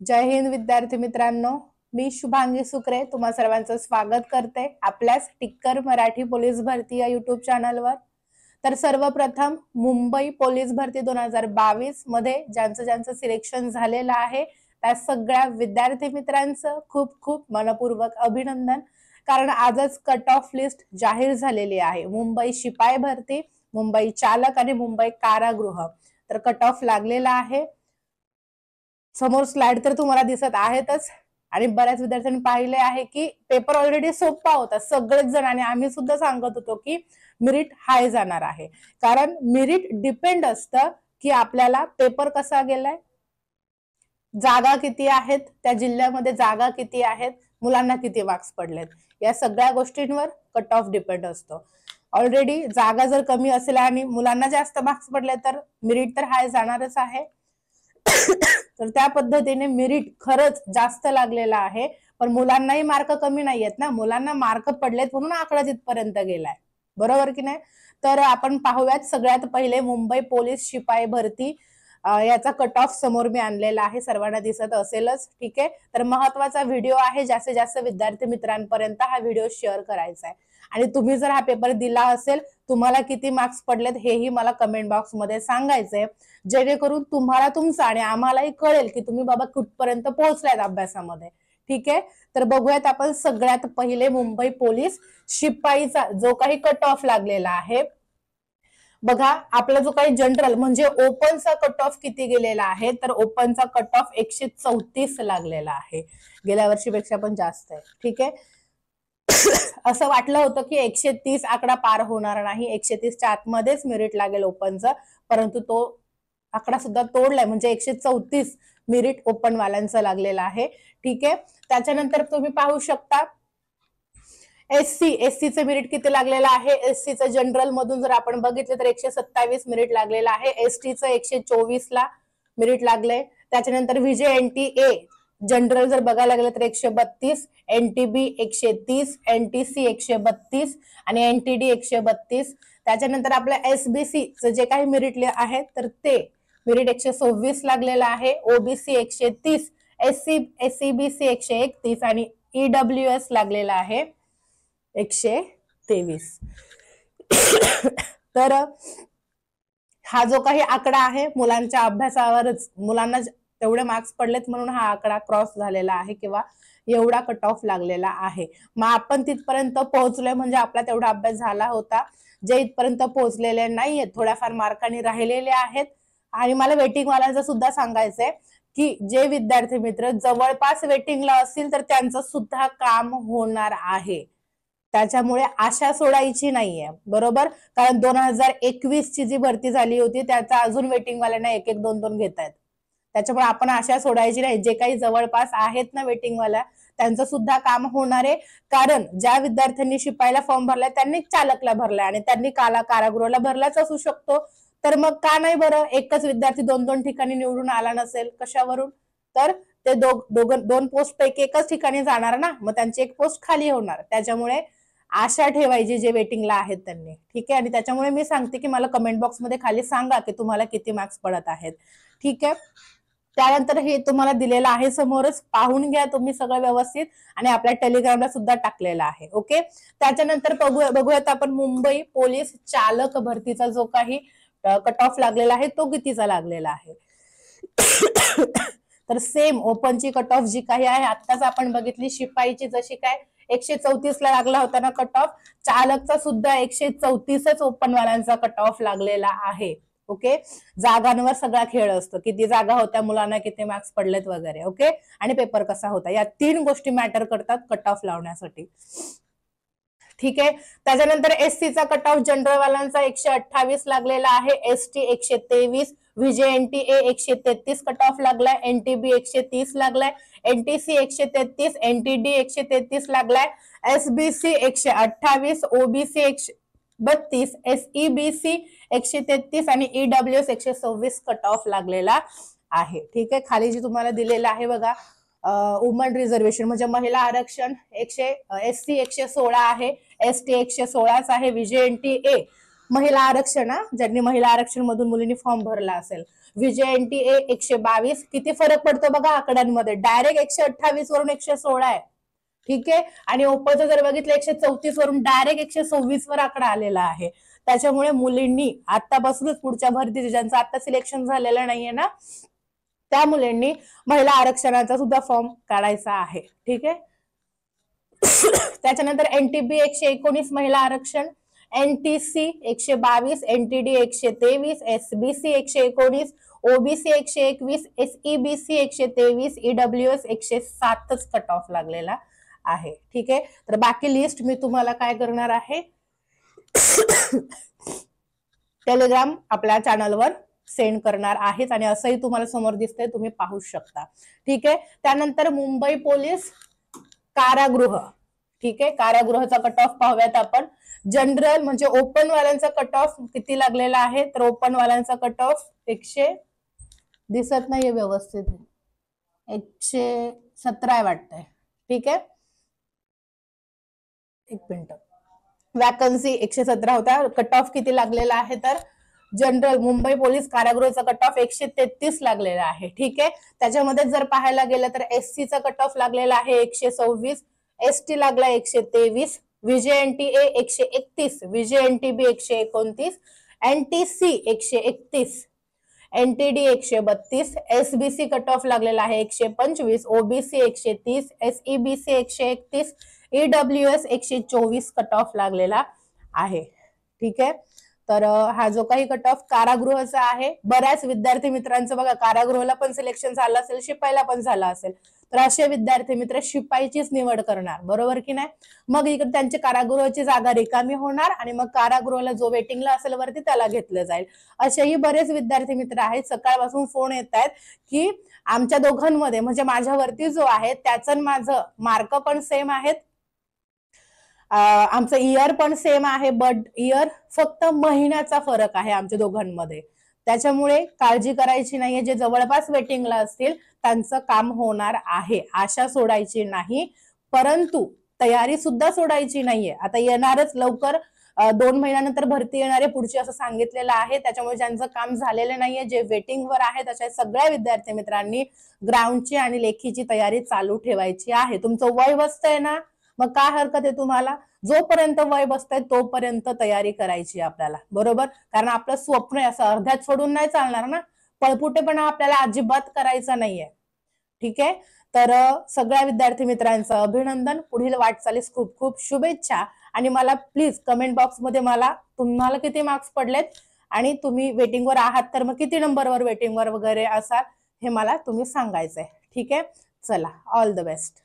जय हिंद विद्यार्थी मित्रांनो, मी शुभांगी सुकरे तुम्हा सर्वांचं स्वागत करते आपल्याच टिक्कर मराठी पोलीस भरती या युट्यूब चॅनलवर। तर सर्वप्रथम मुंबई पोलीस भरती 2022 मध्ये ज्यांचं सिलेक्शन झालेलं आहे त्या सगळ्या विद्यार्थी मित्रांचं खूप खूप मनपूर्वक अभिनंदन, कारण आजच कट ऑफ लिस्ट जाहीर झालेली आहे। मुंबई शिपाई भरती, मुंबई चालक आणि मुंबई कारागृह तर कट ऑफ लागलेला आहे। समोर स्लाइड तर तुम्हाला दिसत आहेतच आणि बऱ्याच विद्यार्थ्यांनी पाहिले आहे की पेपर ऑलरेडी सोपा होता, सगळेच जण आणि आम्ही सुद्धा सांगत होतो की मेरिट हाय जाणार आहे, कारण मेरिट डिपेंड असतं की आपल्याला पेपर कसा गेलाय, जागा किती आहेत, त्या जिल्ह्यामध्ये जागा किती आहेत, मुलांना किती मार्क्स पडलेत, या सगळ्या गोष्टींवर कट ऑफ डिपेंड असतो। ऑलरेडी जागा जर कमी असेल आणि मुलांना जास्त मार्क्स पडले तर मेरिट तर हाय जाणारच आहे। तर त्या पद्धतीने मेरिट खरंच जास्त लागलेला आहे, पण मुलांनाही मार्क कमी नाही आहेत ना, मुलांना मार्क पडलेत म्हणून आकडा तिथपर्यंत गेलाय, बरोबर की नाही। तर आपण पाहूयात सगळ्यात पहिले मुंबई पोलीस शिपाई भरती याचा कट ऑफ समोर मी आणलेला आहे, सर्वांना दिसत असेलच, ठीक आहे। तर महत्वाचा व्हिडिओ आहे, जास्तीत जास्त विद्यार्थी मित्रांपर्यंत हा व्हिडिओ शेअर करायचा आहे। आणि तुम्ही जर हा पेपर दिला असेल, तुम्हाला किती मार्क्स पडलेत हेही मला कमेंट बॉक्स मध्ये सांगायचंय, जेणेकरून तुम्हाला तुमचं आणि आम्हालाही कळेल की तुम्ही बाबा कुठपर्यंत पोहोचलायत अभ्यासामध्ये, ठीक आहे। तर बघूयात आपण सगळ्यात पहिले मुंबई पोलीस शिपाईचा जो काही कट ऑफ लागलेला आहे। बघा, आपला जो काही जनरल म्हणजे ओपनचा कट ऑफ किती गेलेला आहे, तर ओपनचा कट ऑफ 134 लागलेला आहे, गेल्या वर्षीपेक्षा पण जास्त आहे, ठीक आहे। असं वाटलं होतं की 130 आकडा पार होणार नाही, 130च्या आतमध्येच मेरिट लागेल ओपनचं, परंतु तो आकडा सुद्धा तोडलाय, म्हणजे 134 मेरिट ओपन वाल्यांचं लागलेलं आहे, ठीक आहे। त्याच्यानंतर तुम्ही पाहू शकता एससीचं मेरिट किती लागलेलं आहे। एससीचं जनरल मधून जर आपण बघितलं तर 127 मेरिट लागलेलं आहे, एसटीचं 124 ला मेरिट लागलंय। त्याच्यानंतर व्हीजेएनटीए जनरल जर बघायला गेलं तर 132, एनटीबी 130, एनटीसी 132 आणि एनटीडी 132। त्याच्यानंतर आपल्या एसबीसीचं जे काही मेरिट आहे तर ते मेरिट 126 लागलेलं आहे, ओबीसी 130, एससीबीसी 131 आणि ईडब्ल्यूएस लागलेला आहे 123। तर हा जो काही आकडा आहे मुलांच्या अभ्यासावरच, मुलांना तेवढे मार्क्स पडलेत म्हणून हा आकडा क्रॉस झालेला आहे किंवा एवढा कट ऑफ लागलेला आहे। मग आपण तिथपर्यंत पोहोचलोय म्हणजे आपला तेवढा अभ्यास झाला होता। जे इथपर्यंत पोहोचलेले नाहीयेत, थोड्याफार मार्कांनी राहिलेले आहेत, आणि मला वेटिंग वाल्यांचं सुद्धा सांगायचंय की जे विद्यार्थी मित्र जवळपास वेटिंगला असतील तर त्यांचं सुद्धा काम होणार आहे, त्याच्यामुळे आशा सोडायची नाहीये, बरोबर। कारण 2021 ची जी भरती झाली होती त्याचा अजून वेटिंग वाल्यांना 1-1, 2-2 घेत आहेत, त्याच्यामुळे आपण आशा सोडायची नाही। जे काही जवळपास आहेत ना वेटिंग वाल्या, त्यांचं सुद्धा काम होणार आहे, कारण ज्या विद्यार्थ्यांनी शिपाईला फॉर्म भरलाय त्यांनी चालकला भरलाय आणि त्यांनी कारागृहाला भरलाच असू शकतो, तर मग का नाही बरं एकच विद्यार्थी 2-2 ठिकाणी निवडून आला नसेल, कशावरून, तर ते दोन पोस्ट पैकी एकच ठिकाणी जाणार ना, मग त्यांची एक पोस्ट खाली होणार, त्याच्यामुळे आशा ठेवायची जे वेटिंगला आहेत त्यांनी, ठीक आहे। आणि त्याच्यामुळे मी सांगते की मला कमेंट बॉक्स मध्ये खाली सांगा की तुम्हाला किती मार्क्स पडत आहेत, ठीक आहे। त्यानंतर हे तुम्हाला दिलेलं आहे समोरच, पाहून घ्या तुम्ही सगळं व्यवस्थित, आणि आपल्या टेलिग्रामला सुद्धा टाकलेलं आहे, ओके। त्याच्यानंतर बघूयात आपण मुंबई पोलीस चालक भरतीचा जो काही कट ऑफ लागलेला आहे तो कितीचा लागलेला आहे। तर सेम ओपनची कट ऑफ जी काही आहे आत्ताच आपण बघितली, शिपाईची जशी काय 134 ला लागला होता ना कट ऑफ, चालकचा सुद्धा 134च ओपन वाल्यांचा कट ऑफ लागलेला आहे, ओके। जागांवर सगळा खेळ असतो, किती जागा होत्या, मुलांना किती मार्क्स पडलेत वगैरे, ओके, आणि पेपर कसा होता, या 3 गोष्टी मॅटर करतात कट ऑफ लावण्यासाठी, ठीक आहे। त्याच्यानंतर एससीचा कट ऑफ जनरल वाल्यांचा 128 लागलेला आहे, एसटी 123, व्हीजेएनटीए 133 कट ऑफ लागलाय, एनटीबी 130 लागलाय, एनटीसी 133, एनटीडी 133 लागलाय, एसबीसी 128, ओबीसी 132, एसईबीसी 133 आणि ईडब्ल्यूएस 126 कट ऑफ लागलेला आहे, ठीक आहे। खाली जी तुम्हाला दिलेलं आहे बघा, वुमन रिझर्वेशन म्हणजे महिला आरक्षण एससी 116 आहे, एसटी 116 आहे, व्हीजेएनटीए महिला आरक्षण, ज्यांनी महिला आरक्षण मधून मुलींनी फॉर्म भरला असेल VJNTA 122. किती फरक पडतो बघा आकड्यांमध्ये, डायरेक्ट 128 वरून 116 आहे. ठीक आहे, आणि ओपनचं जर बघितलं 134 वरून डायरेक्ट 126 वर आकडा आलेला आहे. त्याच्यामुळे मुलींनी आतापासूनच पुढच्या भरतीचे, ज्यांचं आता सिलेक्शन झालेलं नाहीये ना, त्या मुलींनी महिला आरक्षणाचा सुद्धा फॉर्म काढायचा आहे. ठीक आहे. त्याच्यानंतर NTB 119 महिला आरक्षण, NTC 122, NTD 123, SBC 119, OBC 121, SEBC 123, EWS 107च cut off लागलेला आहे. ठीक आहे. तर बाकी लिस्ट मी तुम्हाला काय करणार आहे, टेलिग्राम आपल्या चॅनलवर सेंड करणार आहेत, आणि असंही तुम्हाला समोर दिसतंय, तुम्ही पाहू शकता. ठीक आहे. त्यानंतर मुंबई पोलीस कारागृह. ठीक आहे, कारागृहाचा कट ऑफ पाहूयात आपण. जनरल म्हणजे ओपन वाल्यांचा कट ऑफ किती लागलेला आहे, तर ओपन वाल्यांचा कट ऑफ 100 दिसत नाहीये व्यवस्थित, 117 वाटतंय. ठीक आहे, एक मिनिट. वॅकन्सी 117 होता, कट ऑफ किती लागलेला आहे, तर जनरल मुंबई पोलीस कारागृहाचा कट ऑफ 133 लागलेला आहे. ठीक आहे. त्याच्यामध्ये जर पाहायला गेलं तर SCचा कट ऑफ लागलेला आहे 126, ST लागला 123, VJNTA 131, VJNTB 129, NTC 131, NTD 132, SBC cut off लागलेला आहे 125, OBC 130, SEBC 131, EWS 124 cut off लागलेला आहे. ठीक आहे. तर हा जो काही कट ऑफ कारागृहाचा आहे, बऱ्याच विद्यार्थी मित्रांचं बघा कारागृहाला पण सिलेक्शन झालं असेल, शिपाईला पण झालं असेल, तर असे विद्यार्थी मित्र शिपाईचीच निवड करणार, बरोबर की नाही. मग इकडे त्यांची कारागृहाची जागा रिकामी होणार, आणि मग कारागृहाला जो वेटिंगला असेल वरती त्याला घेतलं जाईल. असेही बरेच विद्यार्थी मित्र आहेत, सकाळपासून फोन येत आहेत की आमच्या दोघांमध्ये म्हणजे माझ्यावरती जो आहे त्याचं माझं मार्क पण सेम आहेत, आमचं इयर पण सेम आहे, बट इयर फक्त महिन्याचा फरक आहे आमच्या दोघांमध्ये. त्याच्यामुळे काळजी करायची नाहीये, जे जवळपास वेटिंगला असतील त्यांचं काम होणार आहे, आशा सोडायची नाही, परंतु तयारी सुद्धा सोडायची नाहीये. आता येणारच लवकर 2 महिन्यानंतर भरती येणारे पुढची असं सांगितलेलं आहे. त्याच्यामुळे ज्यांचं काम झालेलं नाहीये, जे वेटिंगवर आहेत, अशा सगळ्या विद्यार्थी मित्रांनी ग्राउंडची आणि लेखीची तयारी चालू ठेवायची आहे. तुमचं वय बसतंय ना, मग काय हरकत आहे तुम्हाला, जोपर्यंत वय बसतंय तोपर्यंत तयारी करायची आपल्याला, बरोबर. कारण आपलं स्वप्न आहे, असं अर्ध्यात सोडून नाही चालणार ना, पळपुटेपणा आपल्याला अजिबात करायचा नाहीये. ठीक आहे. तर सगळ्या विद्यार्थी मित्रांचं अभिनंदन, पुढील वाटचालीस खूप खूप शुभेच्छा, आणि मला प्लीज कमेंट बॉक्समध्ये मला तुम्हाला किती मार्क्स पडलेत, आणि तुम्ही वेटिंगवर आहात तर मग किती नंबरवर वेटिंगवर वगैरे असाल हे मला तुम्ही सांगायचंय. ठीक आहे. चला, ऑल द बेस्ट.